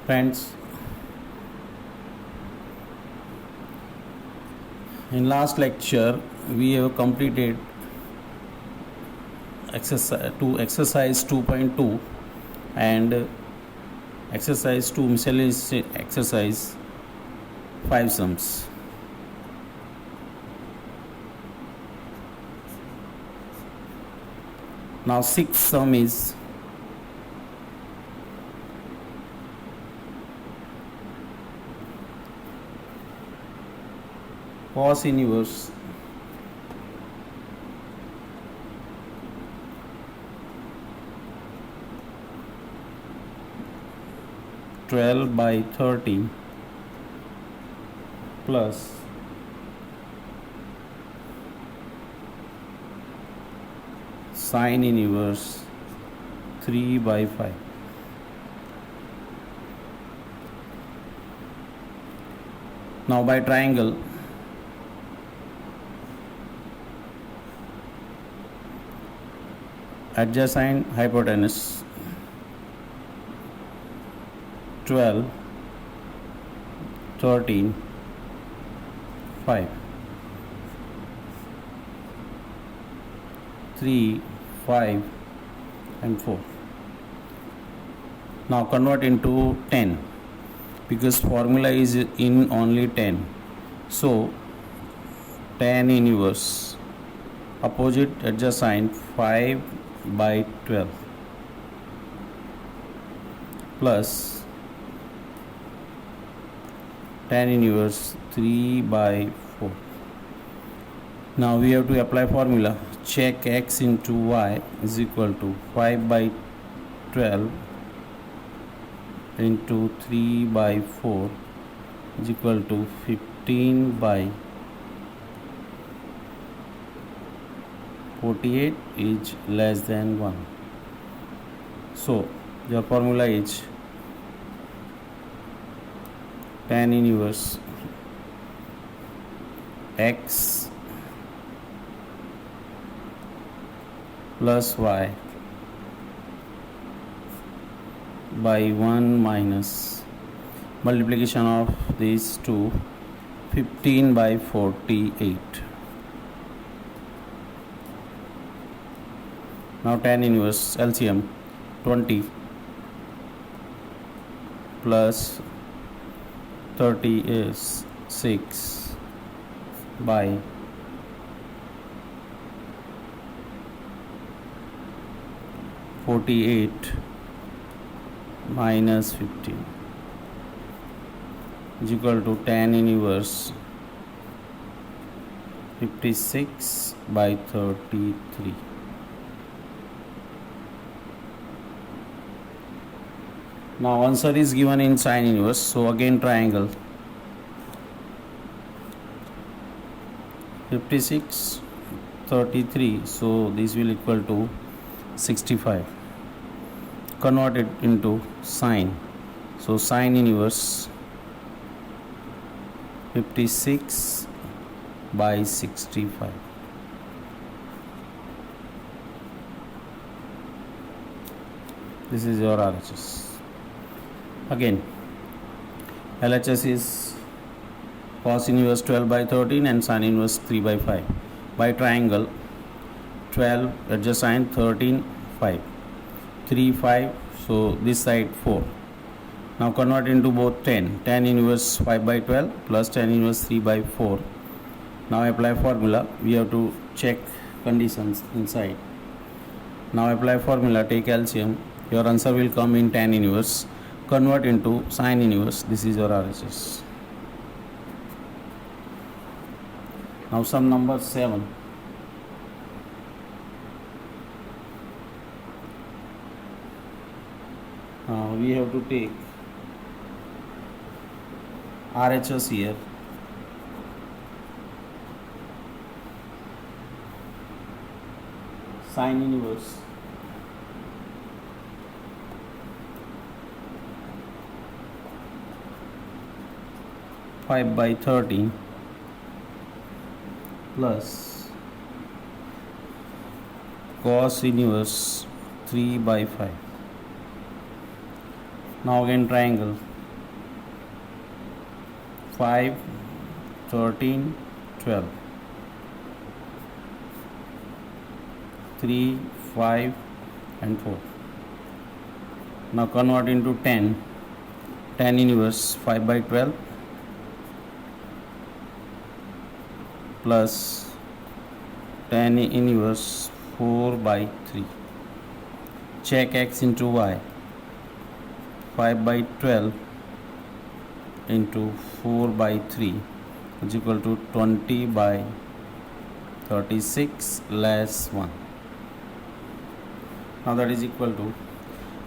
Friends, in last lecture we have completed exercise 2.2 and exercise 2 miscellaneous exercise 5 sums. Now 6th sum is cos inverse (12 by 30) plus sin inverse 3 by 5. Now by triangle, adjacent hypotenuse 12, 13, 5, 3, 5 and 4. Now convert into 10 because formula is in only 10. So tan inverse opposite adjacent 5 by 12 plus tan inverse 3 by 4. Now we have to apply formula. Check x into y is equal to 5 by 12 into 3 by 4 is equal to 15 by 48 is less than 1. So your formula is tan inverse x plus y by 1 minus multiplication of these two, 15 by 48. Now tan inverse LCM 20 plus 30 is 6 by 48 minus 15 is equal to tan inverse 56 by 33. Now answer is given in sin inverse, so again triangle 56, 33, so this will equal to 65. Convert it into sine, so sin inverse 56 by 65. This is your RHS. Again LHS is cos inverse 12 by 13 and sin inverse 3 by 5. By triangle 12 adjacent 13 5, 3 5, so this side 4. Now convert into both 10. Tan inverse 5 by 12 plus tan inverse 3 by 4. Now apply formula. We have to check conditions inside. Now apply formula, take LCM. Your answer will come in tan inverse. Convert into sin inverse. This is your RHS. Now sum number 7. We have to take RHS here. Sin inverse 5 by 13 plus cos inverse 3 by 5. Now again triangle 5, 13, 12, 3, 5 and 4. Now convert into 10. 10 inverse 5 by 12 plus 10 inverse 4 by 3. Check x into y. 5 by 12 into 4 by 3 is equal to 20 by 36 less 1. Now that is equal to,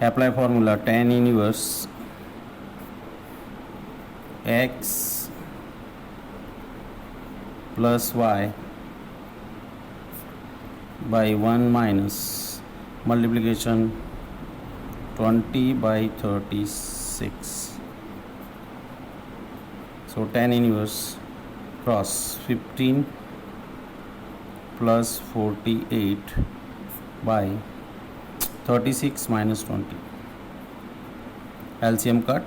apply formula, 10 inverse x plus y by 1 minus multiplication 20 by 36. So 10 inverse cross 15 plus 48 by 36 minus 20. LCM cut.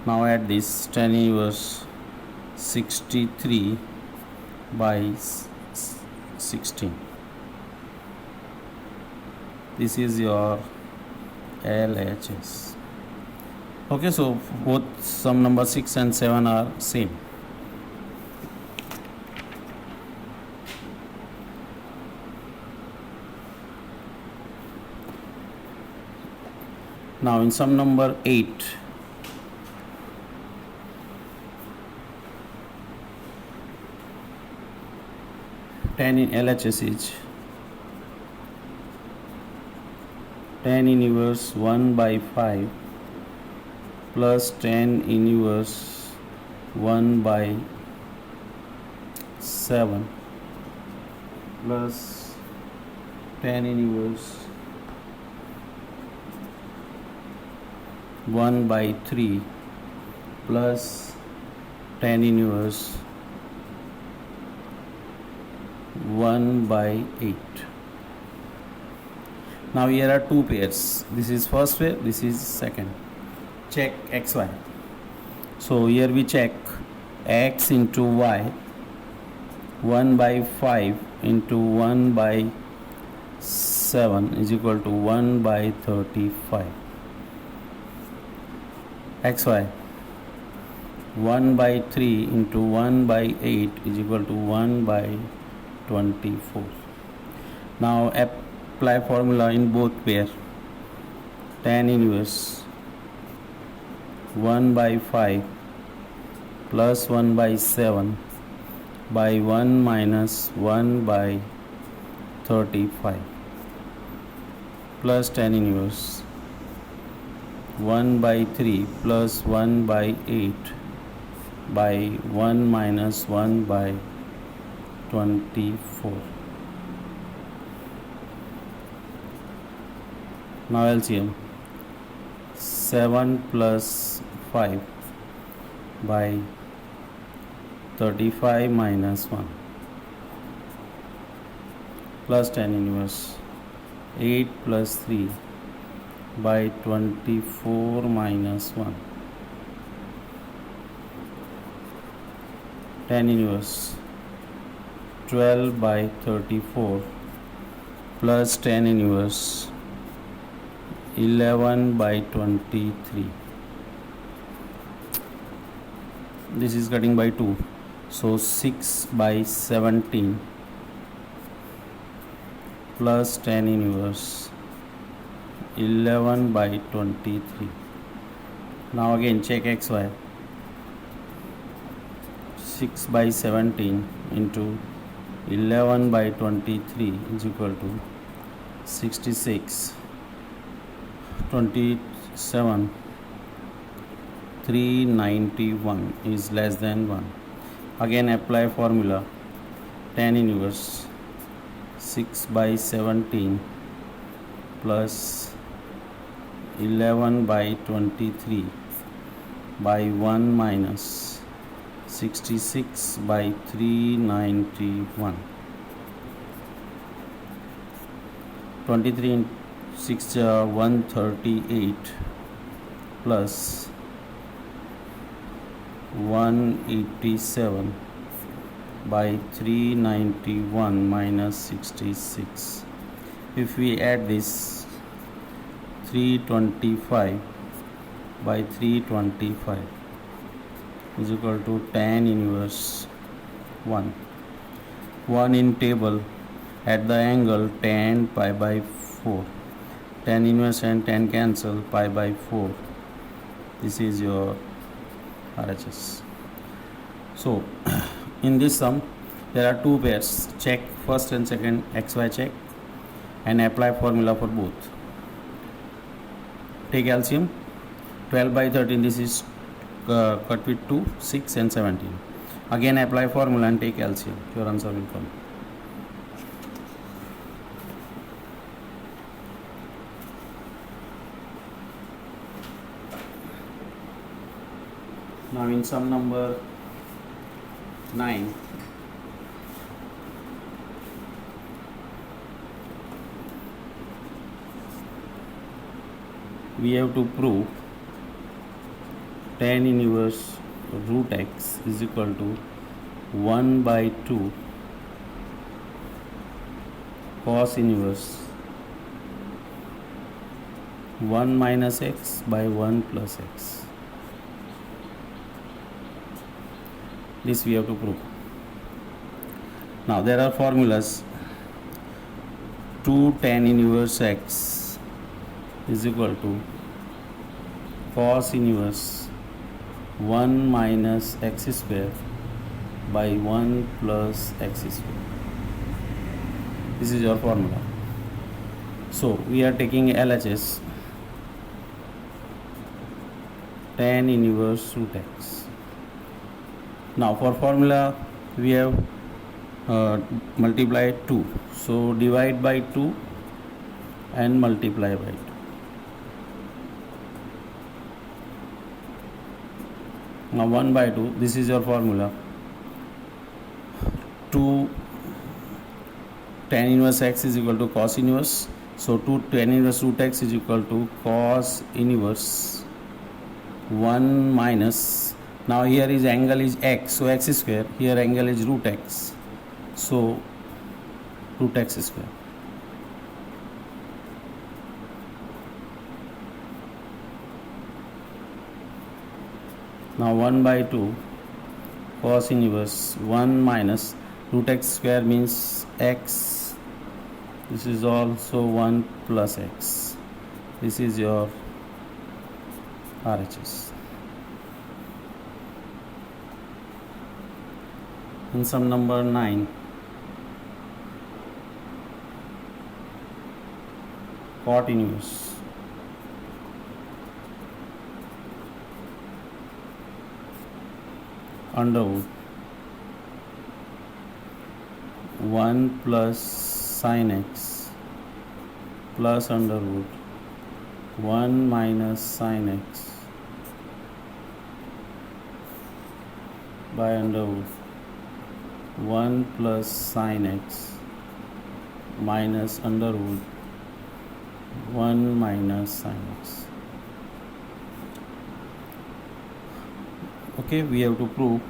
Now add this, 10 inverse 63 by 16. This is your LHS. Okay, so both sum number 6 and 7 are same. Now in sum number 8, tan in LHS is 10 inverse 1 by 5 plus 10 inverse 1 by 7 plus 10 inverse 1 by 3 plus 10 inverse 1 by 8. Now here are two pairs. This is first pair, this is second. Check xy. So here we check x into y. 1 by 5 into 1 by 7 is equal to 1 by 35. Xy. 1 by 3 into 1 by 8 is equal to 1 by 24. Now apply formula in both pair. Tan inverse 1 by 5 plus 1 by 7 by 1 minus 1 by 35 plus tan inverse 1 by 3 plus 1 by 8 by 1 minus 1 by 24. Now LCM, 7 plus 5 by 35 minus 1 plus tan inverse 8 plus 3 by 24 minus 1. Tan inverse 12 by 34 plus tan inverse 11 by 23. This is cutting by 2, so 6 by 17 plus tan inverse 11 by 23. Now again check xy. 6 by 17 into 11 by 23 is equal to 66. 27. 391 is less than 1. Again apply formula. Tan inverse 6 by 17 plus 11 by 23 by 1 minus 66 by 391. 23 in 6 138 plus 187 by 391 minus 66. If we add this, 325 by 325 is equal to tan inverse 1. 1 in table at the angle tan pi by 4. Tan inverse and tan cancel, pi by 4. This is your RHS. So in this sum there are two pairs. Check first and second XY check and apply formula for both. Take LCM. 12 by 13, this is cut with 2, 6 and 17. Again apply formula and take LCM. Your answer will come. Now in sum number 9, we have to prove tan inverse root x is equal to 1 by 2 cos inverse 1 minus x by 1 plus x. This we have to prove. Now there are formulas. 2 tan inverse x is equal to cos inverse 1 minus x square by 1 plus x square. This is your formula. So we are taking LHS, tan inverse root x. Now for formula we have multiply 2. So divide by 2 and multiply by 2. Now 1 by 2, this is your formula. 2 tan inverse x is equal to cos inverse. So 2 tan inverse root x is equal to cos inverse 1 minus, now here is angle is x, so x square, here angle is root x, so root x square. Now 1 by 2 cos inverse 1 minus root x square means x, this is also 1 plus x. This is your RHS. In sum number 9, cot inverse under root 1 plus sin x plus under root 1 minus sin x by under root 1 plus sin x minus under root 1 minus sin x. Okay, we have to prove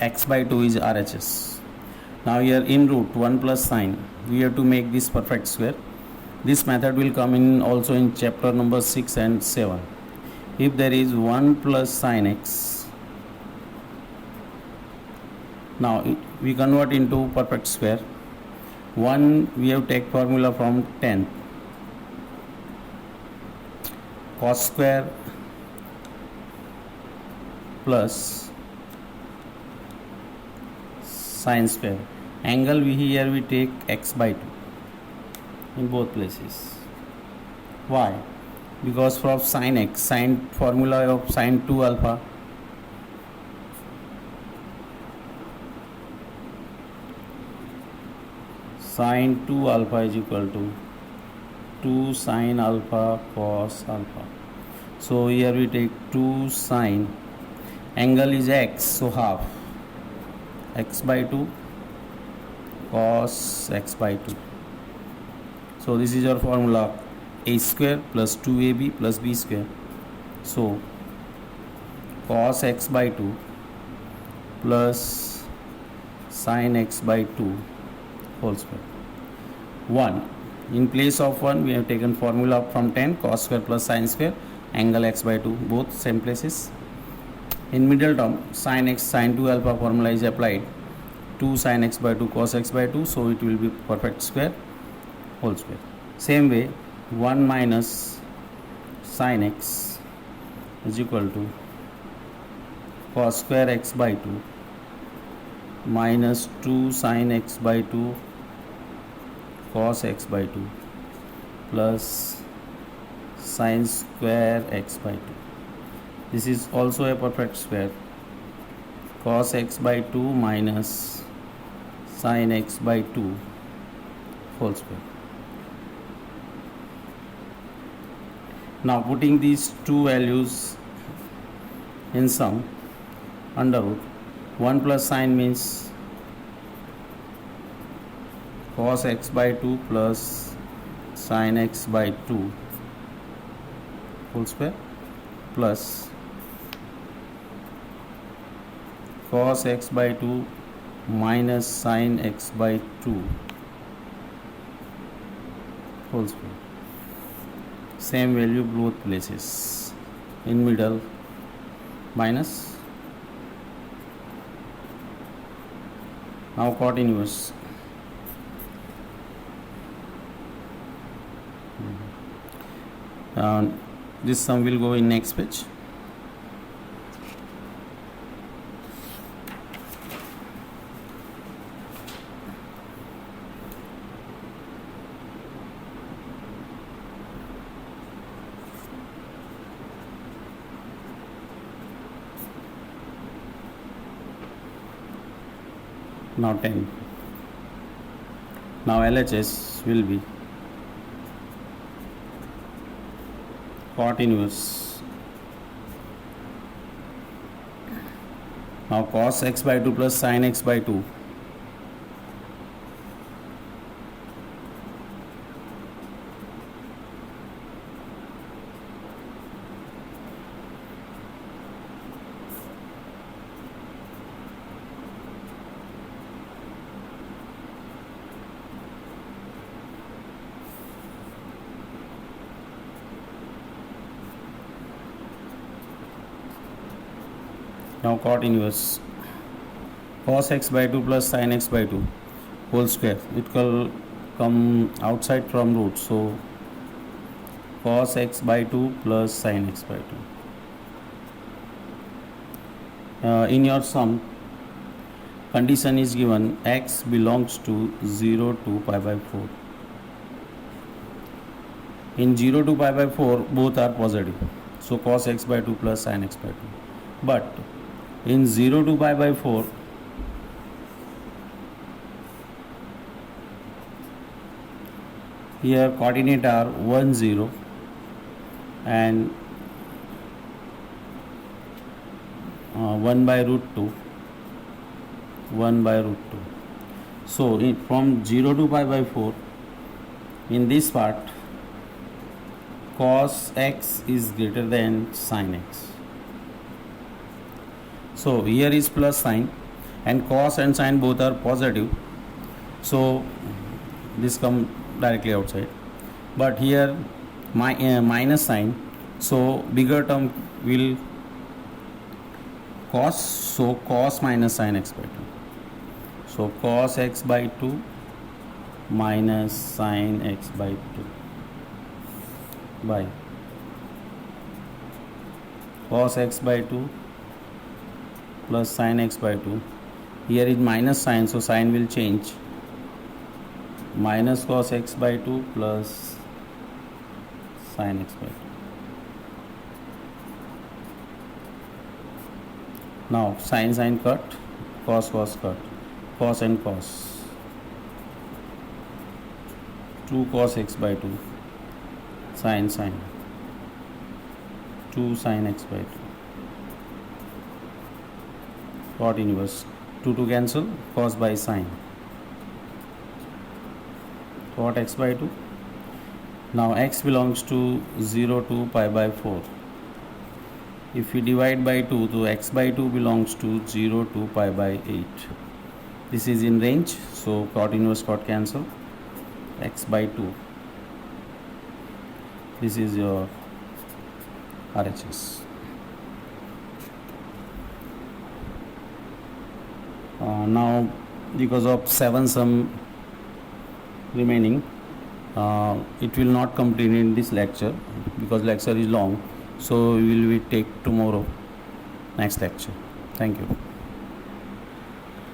x by 2 is RHS. Now here in root 1 plus sin, we have to make this perfect square. This method will come in also in chapter number 6 and 7. If there is 1 plus sin x, now we convert into perfect square. 1 we have take formula from 10, cos square plus sin square. Angle here we take x by 2 in both places. Why? Because from sin x, sin formula of sin 2 alpha, sin 2 alpha is equal to 2 sin alpha cos alpha. So here we take 2 sin, angle is x, so half, x by 2 cos x by 2. So this is your formula, a square plus 2ab plus b square So cos x by 2 plus sin x by 2 whole square. 1. In place of 1 we have taken formula from 10, cos square plus sin square, angle x by 2, both same places. In middle term, sin x sin 2 alpha formula is applied, 2 sin x by 2 cos x by 2, so it will be perfect square whole square. Same way, 1 minus sin x is equal to cos square x by 2 minus 2 sin x by 2 cos x by 2 plus sin square x by 2. This is also a perfect square. Cos x by 2 minus sin x by 2 whole square. Now putting these two values in sum, under root 1 plus sin means cos x by 2 plus sin x by 2 whole square plus cos x by 2 minus sin x by 2 whole square. Same value both places. In middle minus. Now cot inverse. This sum will go in next page. Now 10. Now LHS will be cot inverse. Now cos x by 2 plus sin x by 2. Now cot inverse, cos x by 2 plus sin x by 2 whole square. It will come outside from root, so cos x by 2 plus sin x by 2. In your sum, condition is given x belongs to 0 to pi by 4. In 0 to pi by 4 both are positive, so cos x by 2 plus sin x by 2. But in 0 to pi by 4, here coordinate are 1 0 and 1 by root 2, 1 by root 2. So from 0 to pi by 4, in this part cos x is greater than sin x. So here is plus sign and cos and sin both are positive, so this come directly outside. But here minus sign, so bigger term will cos, so cos minus sin x by 2. So cos x by 2 minus sin x by 2 by cos x by 2 plus sin x by 2. Here is minus sign, so sign will change. Minus cos x by 2 plus sin x by 2. Now sin cut, cos cut, cos and cos. 2 cos x by 2, sin 2 sin x by 2. Cot inverse, 2 to cancel, cos by sin, cot x by 2. Now x belongs to 0 to pi by 4. If we divide by 2, so x by 2 belongs to 0 to pi by 8. This is in range, so cot inverse cot cancel. X by 2. This is your RHS. Now, because of 7 sum remaining, it will not complete in this lecture because lecture is long. So we will take tomorrow next lecture. Thank you.